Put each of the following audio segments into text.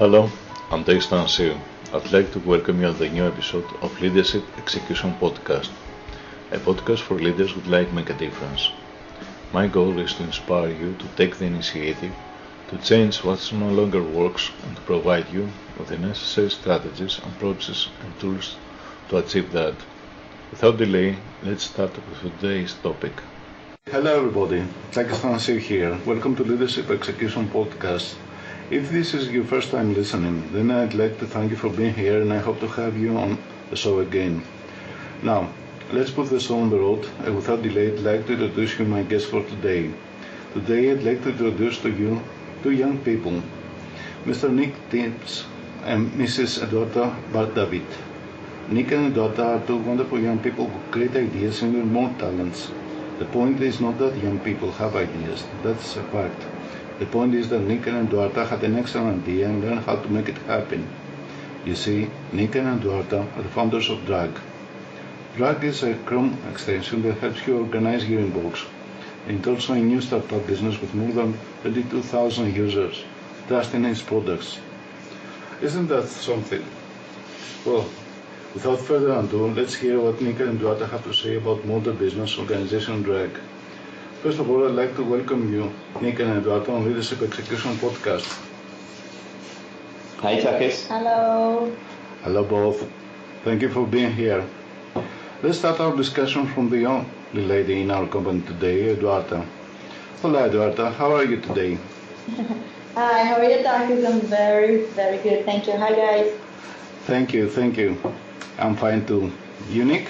Hello, I'm Dexter Siu. I'd like to welcome you on the new episode of Leadership Execution Podcast, a podcast for leaders who'd like to make a difference. My goal is to inspire you to take the initiative, to change what no longer works, and to provide you with the necessary strategies, approaches, and tools to achieve that. Without delay, let's start with today's topic. Hello everybody, Dexter Siu here. Welcome to Leadership Execution Podcast. If this is your first time listening, then I'd like to thank you for being here and I hope to have you on the show again. Now, let's put the show on the road and without delay I'd like to introduce you my guest for today. Today I'd like to introduce to you two young people, Mr. Nick Tibbs and Mrs. Eduarda Bardavid. Nick and Eduarda are two wonderful young people with great ideas and even more talents. The point is not that young people have ideas, that's a fact. The point is that Nick and Eduarda had an excellent idea and learned how to make it happen. You see, Nick and Eduarda are the founders of Drag. Drag is a Chrome extension that helps you organize your inbox. And it's also a new startup business with more than 32,000 users trusting its products. Isn't that something? Well, without further ado, let's hear what Nick and Eduarda have to say about modern business organization Drag. First of all, I'd like to welcome you, Nick and Eduarda, on Leadership Execution Podcast. Hey, Takis. Hello. Hello, both. Thank you for being here. Let's start our discussion from the only lady in our company today, Eduarda. Hello, Eduarda. How are you today? Hi, how are you, Takis? I'm very, very good. Thank you. Hi, guys. Thank you. I'm fine too. You, Nick?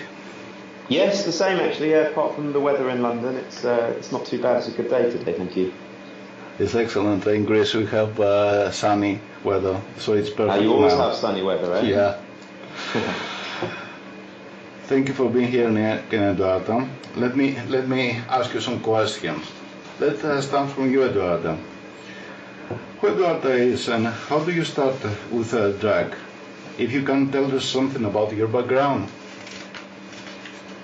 Yes, the same actually. Apart from the weather in London, it's not too bad. It's a good day today. Thank you. It's excellent. In Greece we have sunny weather, so it's perfect. You always now. have sunny weather, eh? Yeah. Thank you for being here, Nick and Eduarda. Let me ask you some questions. Let's start from you, Eduarda. Who Eduarda is and how do you start with Drag? If you can tell us something about your background.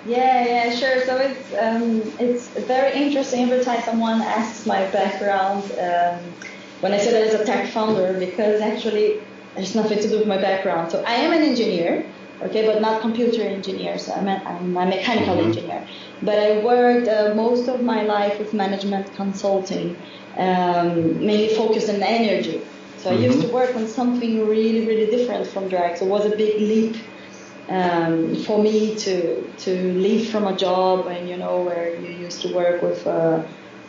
Yeah, sure. So it's very interesting every time someone asks my background when I said I was a tech founder, because actually there's nothing to do with my background. So I am an engineer, okay, but not computer engineer. So I'm a mechanical engineer. But I worked most of my life with management consulting, mainly focused on energy. So I used to work on something really, really different from Drag. So it was a big leap for me to leave from a job and where you used to work with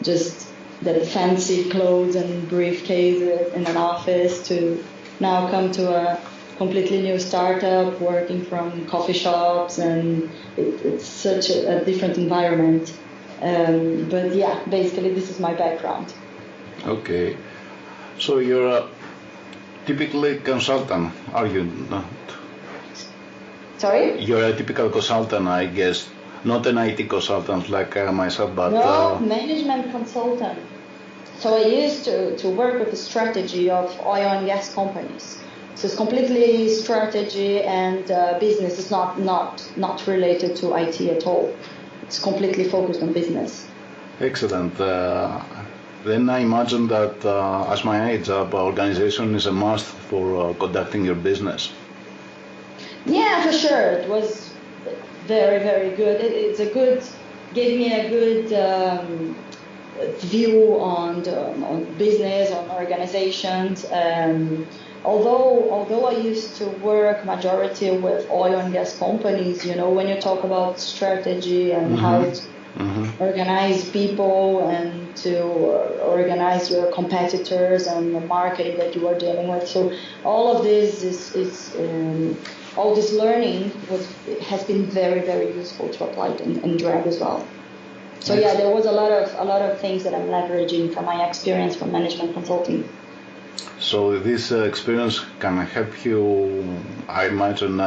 just the fancy clothes and briefcases in an office to now come to a completely new startup working from coffee shops, and it's such a different environment. But yeah, basically this is my background. Okay, so you're a typically consultant, are you not? Sorry? You're a typical consultant, I guess. Not an IT consultant like myself, but... No, management consultant. So I used to work with the strategy of oil and gas companies. So it's completely strategy and business. It's not related to IT at all. It's completely focused on business. Excellent. Then I imagine that as my age, organization is a must for conducting your business. Yeah, for sure. It was very, very good. Gave me a good view on business, on organizations. Although I used to work majority with oil and gas companies, when you talk about strategy and how to organize people and to organize your competitors and the market that you are dealing with. So all of this is all this learning has been very, very useful to apply in Drag as well. So yeah, there was a lot of things that I'm leveraging from my experience from management consulting. So this experience can help you, I imagine,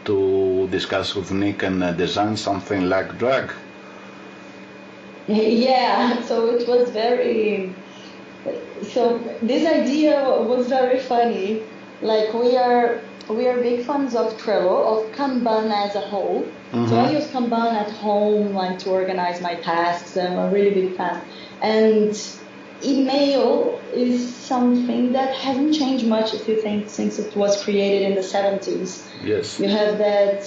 to discuss with Nick and design something like Drag. Yeah, so it was so this idea was very funny. Like we are big fans of Trello, of Kanban as a whole. So I use Kanban at home, like to organize my tasks. I'm a really big fan. And email is something that hasn't changed much, if you think, since it was created in the 70s. Yes. You have that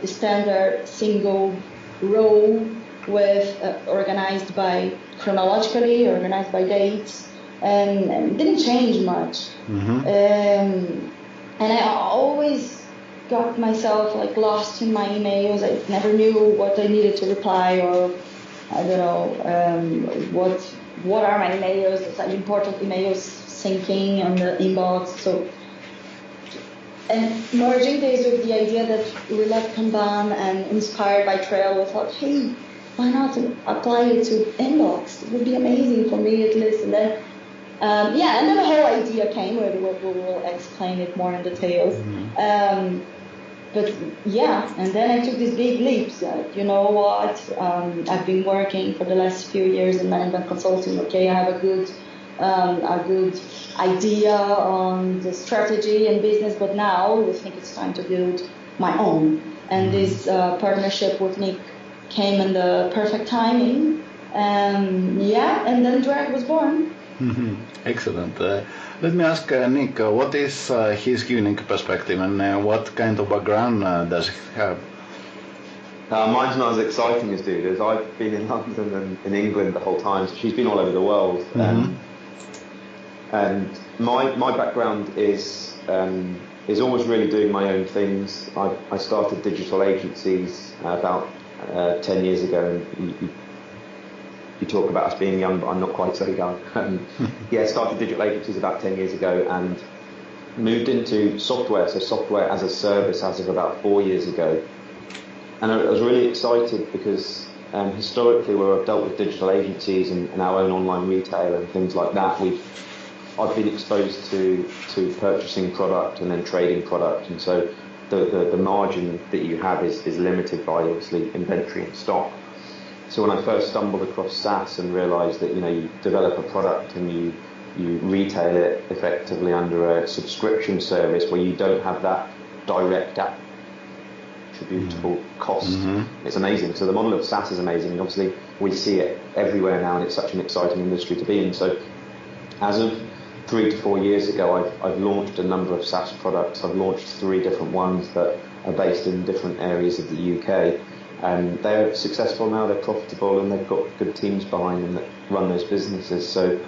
standard single row with organized by chronologically, organized by dates, and didn't change much. And I always got myself like lost in my emails. I never knew what I needed to reply, or I don't know what are my emails, such important emails syncing on the inbox. So, and merging this with the idea that we love Kanban and inspired by Trail, we thought, hey, why not apply it to inbox? It would be amazing for me at least. And then, and then the whole idea came. We'll explain it more in details. But yeah, and then I took these big leaps. You know what? I've been working for the last few years in management consulting. Okay, I have a good idea on the strategy and business, but now I think it's time to build my own. And this partnership with Nick came in the perfect timing. And then Drag was born. Excellent. Let me ask Nick, what is his unique perspective, and what kind of background does he have? Mine's not as exciting as Duda's. I've been in London and in England the whole time, so she's been all over the world. And my background is always really doing my own things. I started digital agencies about 10 years ago, and you talk about us being young, but I'm not quite so young. Started digital agencies about 10 years ago and moved into software, so software as a service as of about 4 years ago. And I was really excited because historically, where I've dealt with digital agencies and our own online retail and things like that, I've been exposed to purchasing product and then trading product, and so the margin that you have is limited by obviously inventory and stock. So when I first stumbled across SaaS and realised that you develop a product and you retail it effectively under a subscription service where you don't have that direct attributable cost, it's amazing. So the model of SaaS is amazing, and obviously we see it everywhere now, and it's such an exciting industry to be in. So as of 3 to 4 years ago, I've launched a number of SaaS products. I've launched 3 different ones that are based in different areas of the UK. And they're successful now, they're profitable, and they've got good teams behind them that run those businesses. So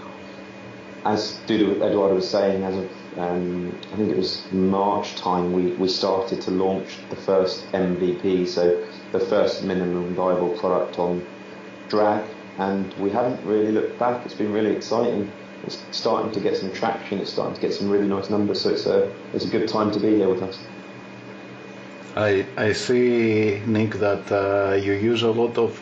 as Eduarda was saying, as of I think it was March time, we started to launch the first MVP, so the first minimum viable product on Drag, and we haven't really looked back. It's been really exciting. It's starting to get some traction, it's starting to get some really nice numbers, so it's a good time to be here with us. I see, Nick, that you use a lot of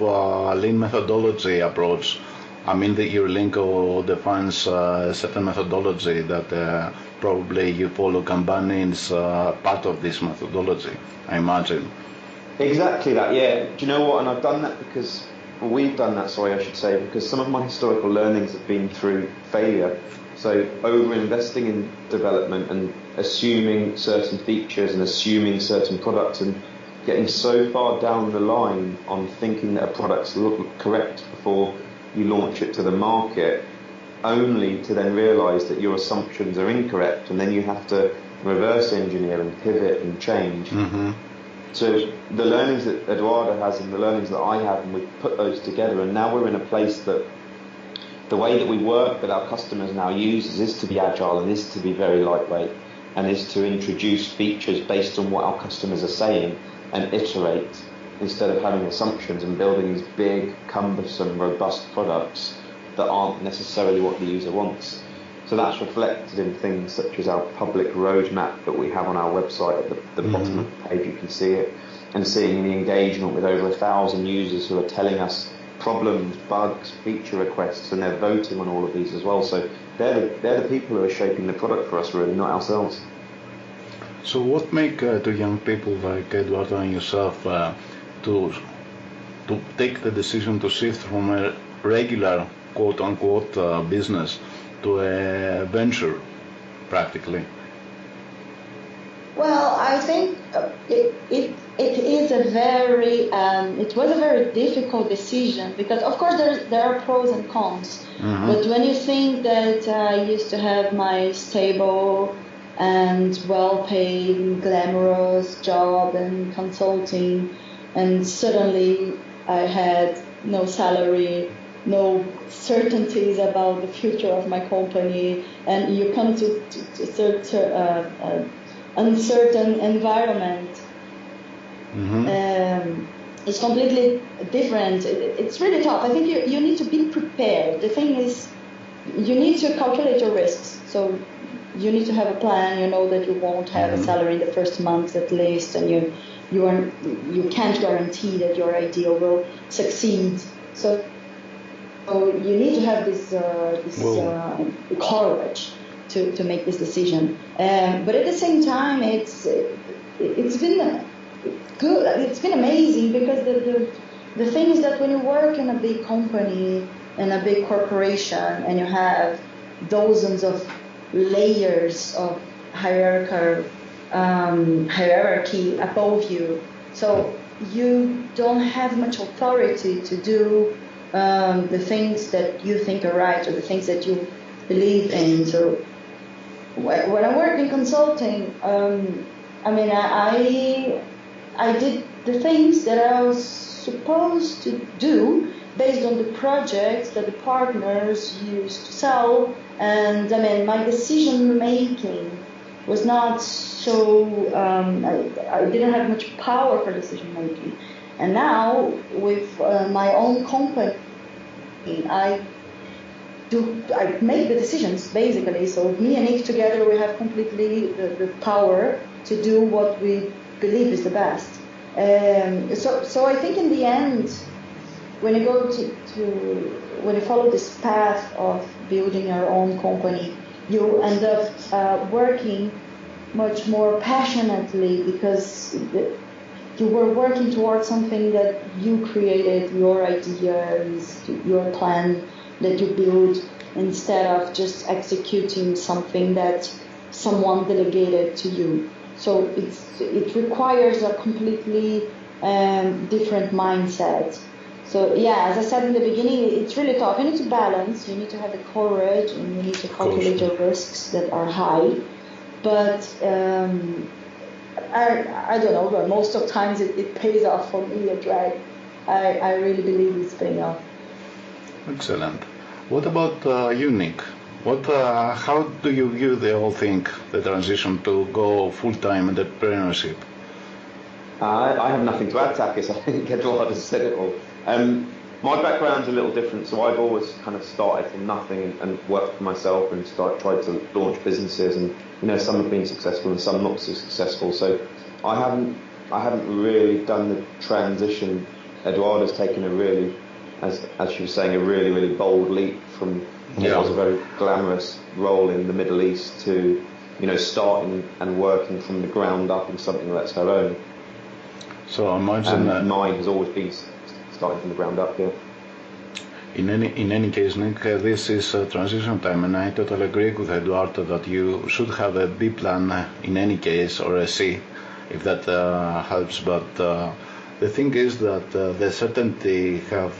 lean methodology approach. I mean that your Linko defines a certain methodology that probably you follow. Kanban is part of this methodology, I imagine. Exactly that, yeah. Do you know what? And I've done that because, we've done that, because some of my historical learnings have been through failure. So over-investing in development and assuming certain features and assuming certain products and getting so far down the line on thinking that a product's correct before you launch it to the market, only to then realise that your assumptions are incorrect, and then you have to reverse engineer and pivot and change. So the learnings that Eduarda has and the learnings that I have, and we put those together, and now we're in a place that the way that we work with our customers and our users is to be agile and is to be very lightweight and is to introduce features based on what our customers are saying and iterate instead of having assumptions and building these big, cumbersome, robust products that aren't necessarily what the user wants. So that's reflected in things such as our public roadmap that we have on our website. At the bottom of the page you can see it, and seeing the engagement with over 1,000 users who are telling us problems, bugs, feature requests, and they're voting on all of these as well. So they're the people who are shaping the product for us, really, not ourselves. So what make to young people like Eduarda and yourself to take the decision to shift from a regular quote-unquote business to a venture, practically? Well, I think it is a very it was a very difficult decision because of course there are pros and cons. Mm-hmm. But when you think that I used to have my stable and well-paid, glamorous job and consulting, and suddenly I had no salary, no certainties about the future of my company, and you come to uncertain environment. Mm-hmm. It's completely different. It's really tough. I think you need to be prepared. The thing is, you need to calculate your risks. So you need to have a plan. You know that you won't have a salary in the first month at least, and you can't guarantee that your idea will succeed. So you need to have this courage to make this decision. But at the same time, it's been good. It's been amazing because the thing is that when you work in a big company, in a big corporation, and you have dozens of layers of hierarchy above you, so you don't have much authority to do the things that you think are right or the things that you believe in. So when I work in consulting, I did the things that I was supposed to do based on the projects that the partners used to sell, and my decision making was not so. I didn't have much power for decision making, and now with my own company, I make the decisions basically. So me and Nick together, we have completely the power to do what we believe is the best. So I think in the end, when you go when you follow this path of building your own company, you end up working much more passionately because you were working towards something that you created, your ideas, your plan that you build, instead of just executing something that someone delegated to you. So it requires a completely different mindset. So yeah, as I said in the beginning, it's really tough. You need to balance, you need to have the courage, and you need to calculate your risks that are high. But I don't know, but most of times it pays off for me, a drag. I really believe it's paying off. Excellent. What about you, Nick? How do you view the whole thing, the transition to go full-time entrepreneurship? I have nothing to add, Takis. I think Eduarda said it all. My background's a little different, so I've always kind of started from nothing and worked for myself and tried to launch businesses, and some have been successful and some not so successful. So I haven't really done the transition. Eduarda's taken a really, as she was saying, a really, really bold leap from what was a very glamorous role in the Middle East to starting and working from the ground up in something that's her own. So imagine that mine has always been starting from the ground up. Yeah. In any case, Nick, this is a transition time, and I totally agree with Eduarda that you should have a B plan in any case, or a C, if that helps. But the thing is that the certainty have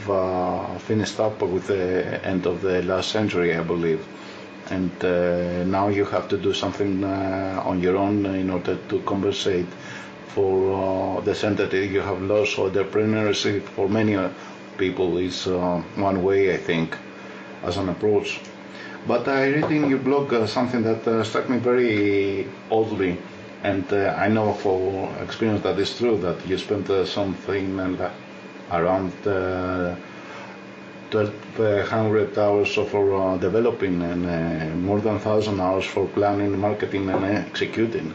finished up with the end of the last century, I believe, and now you have to do something on your own in order to compensate for the certainty you have lost. So entrepreneurship for many people is one way, I think, as an approach. But I read in your blog something that struck me very oddly, and I know for experience that is true, that you spent something around 1,200 hours for developing and more than 1,000 hours for planning, marketing and executing.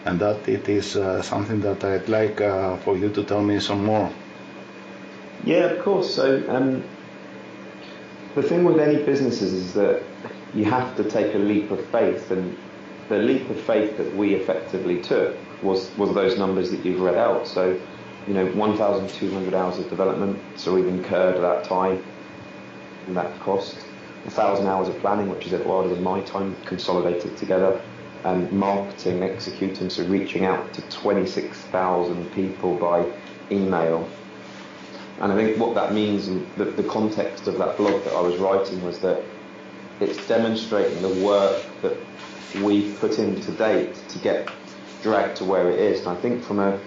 And that it is something that I'd like for you to tell me some more. Yeah, of course. So the thing with any businesses is that you have to take a leap of faith, and the leap of faith that we effectively took was those numbers that you've read out. So 1,200 hours of development, so we've incurred that time and that cost. 1,000 hours of planning, which is Eduarda and my time consolidated together. marketing, executing, so reaching out to 26,000 people by email. And I think what that means, and the context of that blog that I was writing, was that it's demonstrating the work that we've put in to date to get Drag to where it is. And I think from a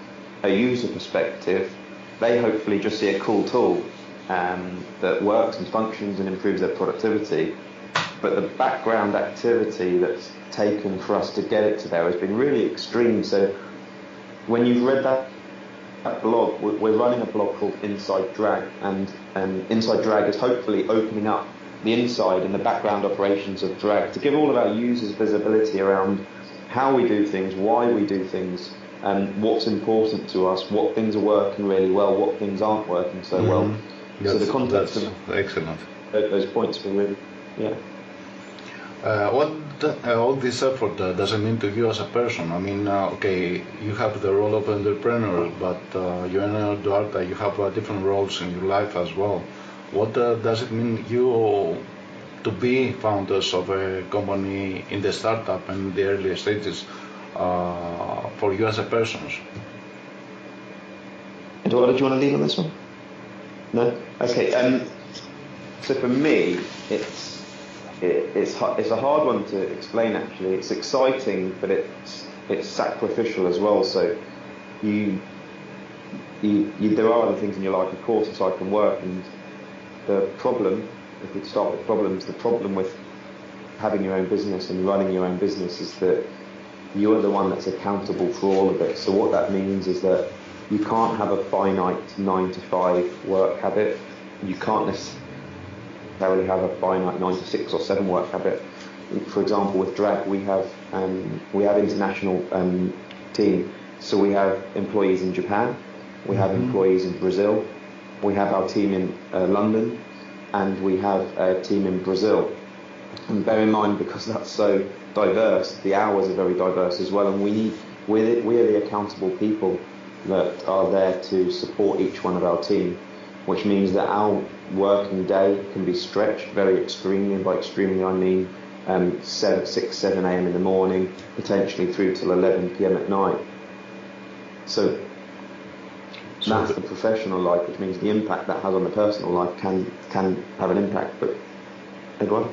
user perspective, they hopefully just see a cool tool that works and functions and improves their productivity. But the background activity that's taken for us to get it to there has been really extreme. So when you've read that blog, we're running a blog called Inside Drag, and Inside Drag is hopefully opening up the inside and the background operations of Drag to give all of our users visibility around how we do things, why we do things, and what's important to us, what things are working really well, what things aren't working so well. So the context that's of excellent. Those points were really, yeah. What all this effort does it mean to you as a person? I mean, okay, you have the role of entrepreneur, but you and Eduarda, you have different roles in your life as well. What does it mean you to be founders of a company in the startup and the early stages for you as a person? Eduarda, do you want to lead on this one? No? Okay. So for me, it's a hard one to explain. Actually, it's exciting, but it's sacrificial as well. So you there are other things in your life, of course, aside from work. And the problem, if we start with problems, the problem with having your own business and running your own business is that you're the one that's accountable for all of it. So what that means is that you can't have a finite 9-to-5 work habit. You can't necessarily have a finite 9-to-6 or 7 work habit. For example, with Drag, we have international team. So we have employees in Japan, we have employees in Brazil, we have our team in London, and we have a team in Brazil. And bear in mind, because that's so diverse, the hours are very diverse as well, and we're the accountable people that are there to support each one of our team, which means that our working day can be stretched very extremely, and by extremely I mean 7 a.m. in the morning, potentially through till 11 p.m. at night. So that's the professional life, which means the impact that has on the personal life can have an impact. But Eduarda?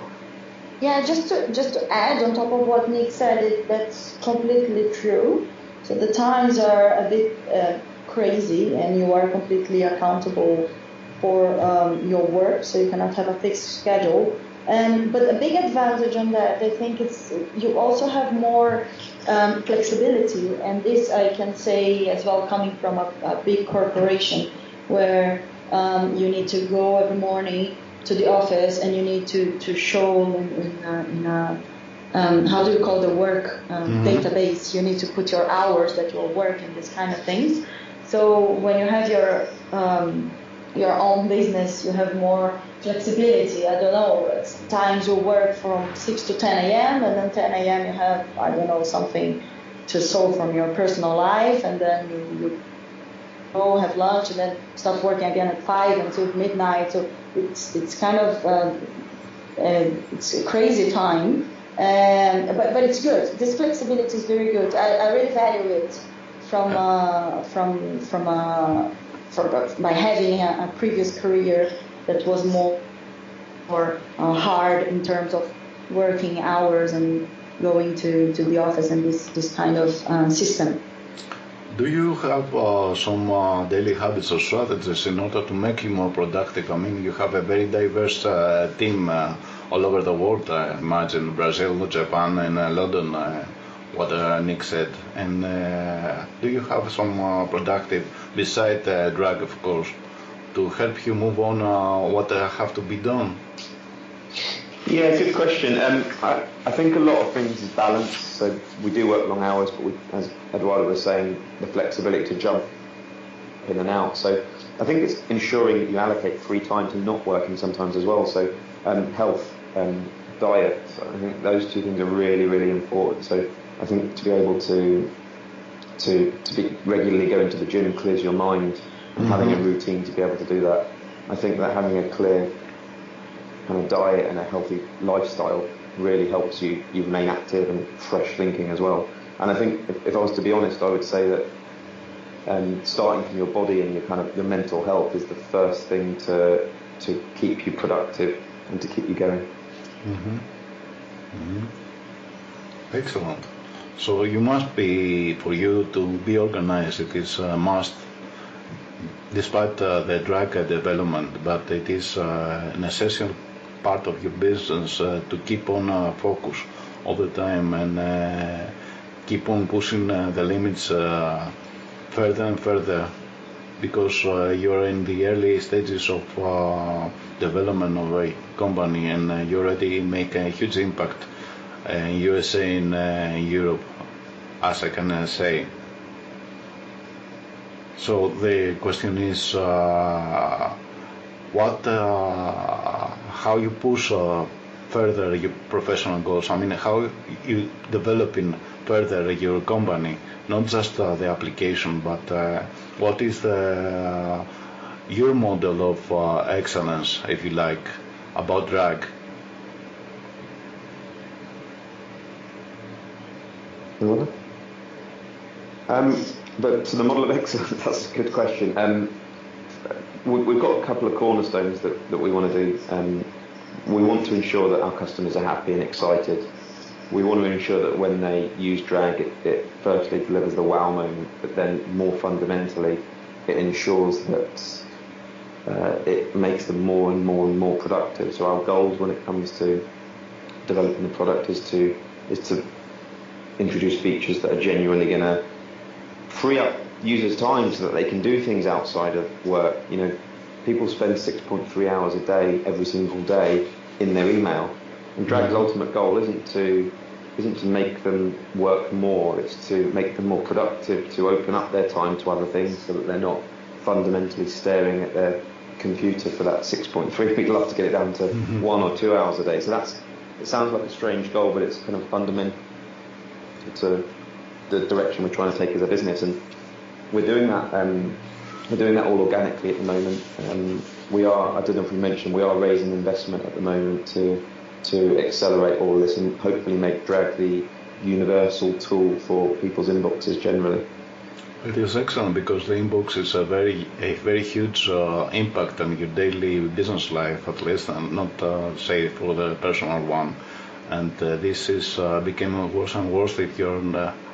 Yeah, just to add on top of what Nick said, that's completely true. So the times are a bit crazy, and you are completely accountable for your work, so you cannot have a fixed schedule. But a big advantage on that, I think, is you also have more flexibility, and this I can say as well, coming from a big corporation where you need to go every morning to the office, and you need to show in a how do you call the work database? You need to put your hours that you'll work and this kind of things. So when you have your own business, you have more flexibility. I don't know, times you work from 6 to 10 a.m. and then 10 a.m. you have, I don't know, something to solve from your personal life, and then you go have lunch and then start working again at 5 until midnight. So it's kind of it's a crazy time, but it's good. This flexibility is very good. I really value it from by having a previous career that was more hard in terms of working hours and going to the office and this kind of system. Do you have some daily habits or strategies in order to make you more productive? I mean, you have a very diverse team all over the world. I imagine Brazil, Japan, and London, what Nick said. And do you have some productive, beside drag, of course, to help you move on what have to be done? Yeah, good question. I think a lot of things is balance. So we do work long hours, but as Eduarda was saying, the flexibility to jump in and out. So I think it's ensuring that you allocate free time to not working sometimes as well. So health, diet. So I think those two things are really, really important. So I think to be able to be regularly going to the gym clears your mind, and having a routine to be able to do that. I think that having a clear kind of diet and a healthy lifestyle really helps you remain active and fresh thinking as well. And I think if I was to be honest, I would say that starting from your body and your mental health is the first thing to keep you productive and to keep you going. Mm-hmm. Mm-hmm. Excellent. So you must be, for you to be organized, it is a must, despite the drug development, but it is an essential part of your business to keep on focus all the time and keep on pushing the limits further and further, because you're in the early stages of development of a company, and you already make a huge impact in USA and Europe, as I can say. So the question is, how you push further your professional goals? I mean, how you developing further your company, not just the application, but what is your model of excellence, if you like, about drag? But to the model of excellence, that's a good question. We've got a couple of cornerstones that we want to do. We want to ensure that our customers are happy and excited. We want to ensure that when they use drag, it firstly delivers the wow moment, but then more fundamentally, it ensures that it makes them more and more and more productive. So our goals when it comes to developing the product is to introduce features that are genuinely going to free up users' time so that they can do things outside of work. People spend 6.3 hours a day every single day in their email, and Drag's ultimate goal isn't to make them work more, it's to make them more productive, to open up their time to other things so that they're not fundamentally staring at their computer for that 6.3. We'd love to get it down to 1 or 2 hours a day. So it sounds like a strange goal, but it's kind of fundamental to the direction we're trying to take as a business, and we're doing that. We're doing that all organically at the moment. We are, I don't know if we mentioned, we are raising investment at the moment to accelerate all this and hopefully make Drag the universal tool for people's inboxes generally. It is excellent because the inbox is a very huge impact on your daily business life, at least, and not say for the personal one. And this is becoming worse and worse if you're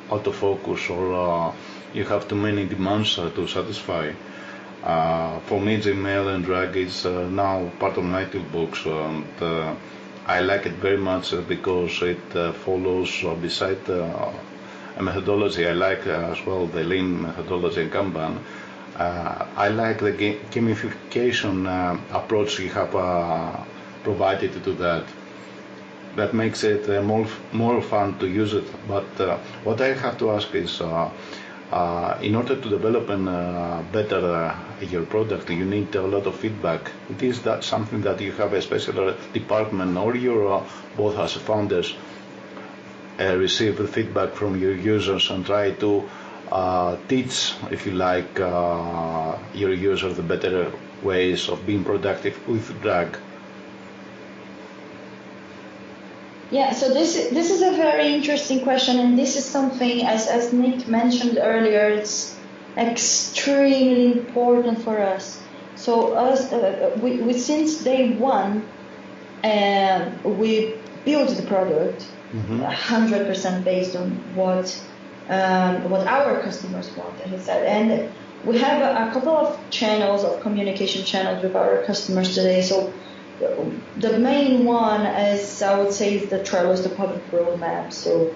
out of focus or you have too many demands to satisfy. For me, Gmail and Drag is now part of my toolbox, and I like it very much because it follows beside a methodology. I like as well the Lean methodology and Kanban. I like the gamification approach you have provided to that. That makes it more fun to use it. But what I have to ask is, in order to develop better your product, you need a lot of feedback. Is that something that you have a special department, or you both as founders receive the feedback from your users and try to teach, if you like, your users the better ways of being productive with Drag? Yeah, so this is a very interesting question, and this is something, as Nick mentioned earlier, it's extremely important for us. So we since day one, we built the product 100% based on what our customers want, as I said, and we have a couple of channels of communication channels with our customers today. So the main one is, I would say, is the Trello, is the public roadmap. So,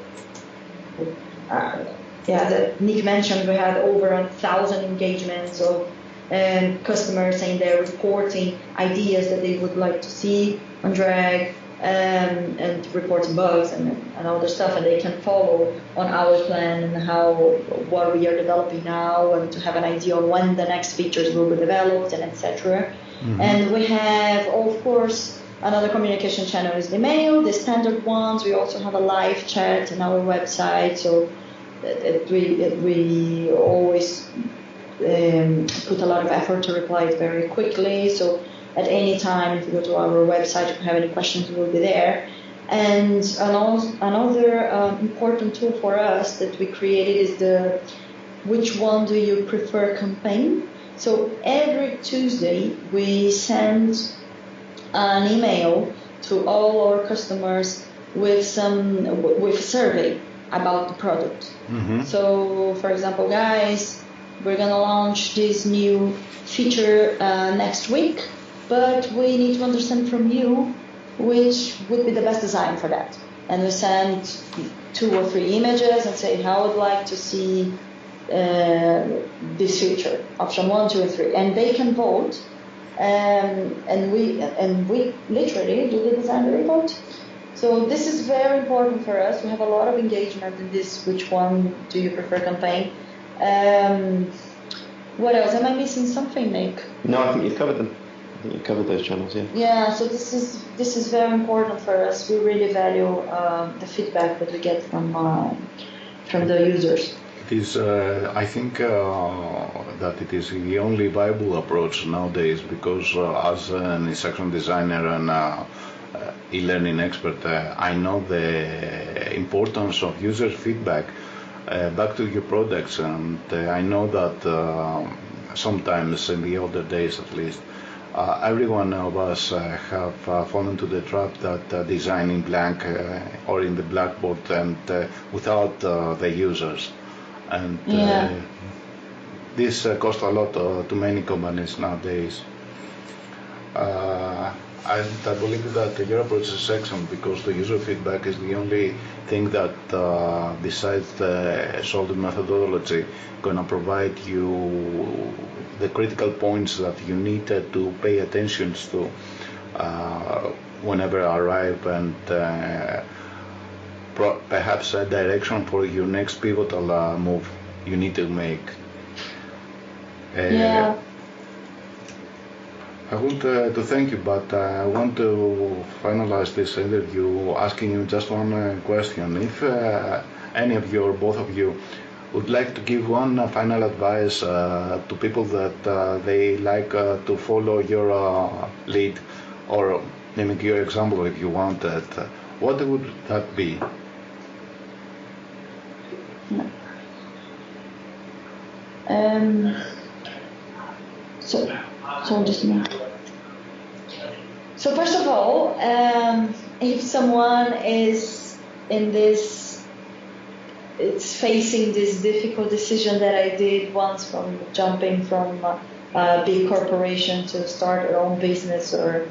that Nick mentioned, we had over 1,000 engagements of customers saying they're reporting ideas that they would like to see on Drag, and reporting bugs and other stuff, and they can follow on our plan and what we are developing now, and to have an idea on when the next features will be developed, and etc. And we have, of course, another communication channel is the mail, the standard ones. We also have a live chat on our website, so we always put a lot of effort to reply very quickly. So at any time, if you go to our website, if you have any questions, we'll be there. And another important tool for us that we created is the which one do you prefer campaign. So every Tuesday we send an email to all our customers with a survey about the product. Mm-hmm. So, for example, guys, we're gonna launch this new feature next week, but we need to understand from you which would be the best design for that. And we send 2 or 3 images and say how I would like to see this feature, option 1, 2, and 3, and they can vote. And we literally do the design report. So this is very important for us. We have a lot of engagement in this which one do you prefer campaign. What else? Am I missing something, Nick? No, I think you've covered them. I think you've covered those channels, yeah. Yeah, so this is very important for us. We really value the feedback that we get from the users. It is, I think that it is the only viable approach nowadays, because as an instruction designer and e-learning expert, I know the importance of user feedback back to your products, and I know that sometimes, in the older days at least, every one of us have fallen to the trap that design in blank or in the blackboard and without the users. And this costs a lot to many companies nowadays. I believe that your approach is excellent, because the user feedback is the only thing that, besides the solid methodology, going to provide you the critical points that you need to pay attention to whenever arrive, and perhaps a direction for your next pivotal move you need to make. I want to thank you, but I want to finalize this interview asking you just one question. If any of you or both of you would like to give one final advice to people that they like to follow your lead, or mimic your example if you want that, what would that be? So first of all, if someone is it's facing this difficult decision that I did once, from jumping from a big corporation to start our own business, or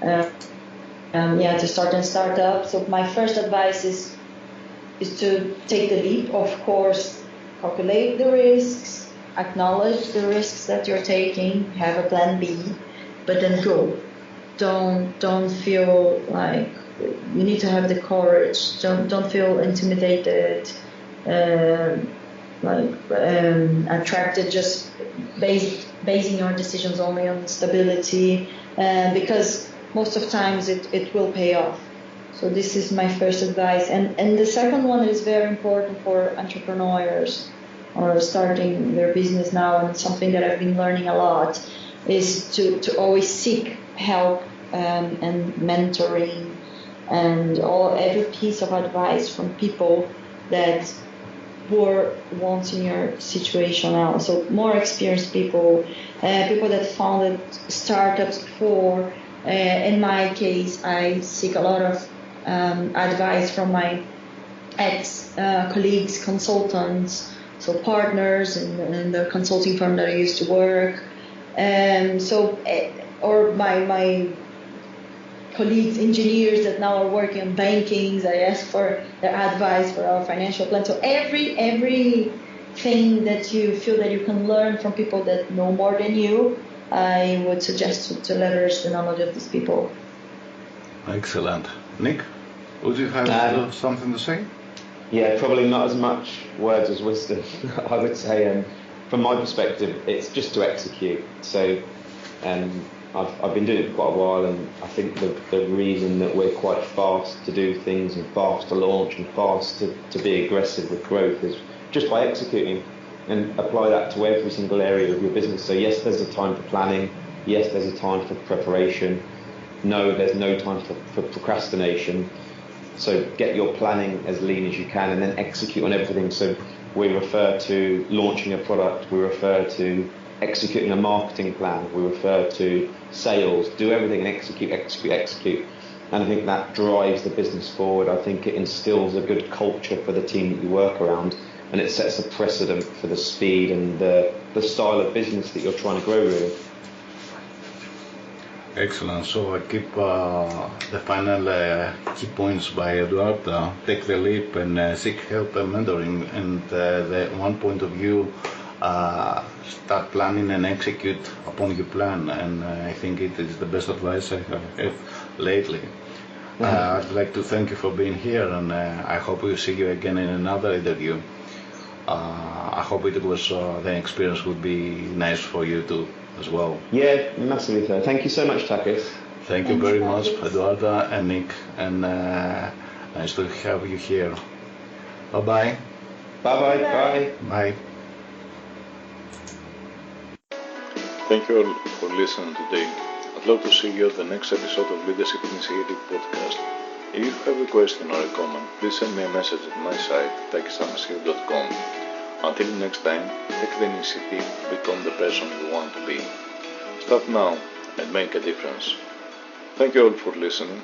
to start a startup. So my first advice is to take the leap. Of course, calculate the risks, acknowledge the risks that you're taking, have a plan B, but then go. Don't feel like you need to have the courage. Don't feel intimidated, attracted, just basing your decisions only on stability, because most of times it will pay off. So this is my first advice. And the second one is very important for entrepreneurs or starting their business now, and something that I've been learning a lot is to always seek help and mentoring and every piece of advice from people that were once in your situation now. So more experienced people, people that founded startups before. In my case, I seek a lot of advice from my ex-colleagues, consultants, so partners in the consulting firm that I used to work. Or my colleagues, engineers that now are working on bankings, I ask for their advice for our financial plan. So everything that you feel that you can learn from people that know more than you, I would suggest to leverage the knowledge of these people. Excellent. Nick, would you have something to say? Yeah, probably not as much words as wisdom. I would say, from my perspective, it's just to execute. So I've been doing it for quite a while, and I think the reason that we're quite fast to do things and fast to launch and fast to be aggressive with growth is just by executing, and apply that to every single area of your business. So yes, there's a time for planning. Yes, there's a time for preparation. No, there's no time for procrastination. So get your planning as lean as you can and then execute on everything. So we refer to launching a product, we refer to executing a marketing plan, we refer to sales, do everything and execute. And I think that drives the business forward. I think it instills a good culture for the team that you work around, and it sets a precedent for the speed and the style of business that you're trying to grow really. Excellent. So I keep the final key points by Eduarda. Take the leap and seek help and mentoring. And the one point of view, start planning and execute upon your plan. And I think it is the best advice I have had lately. I'd like to thank you for being here, and I hope we'll see you again in another interview. I hope it was the experience would be nice for you too as well. Yeah, massively so. Thank you so much, Takis. Thank you very much, Eduarda and Nick, and nice to have you here. Bye-bye. Bye-bye. Bye. Bye. Thank you all for listening today. I'd love to see you at the next episode of Leadership Initiative Podcast. If you have a question or a comment, please send me a message at my site, takistamasiv.com. Until next time, take the initiative, become the person you want to be. Start now and make a difference. Thank you all for listening.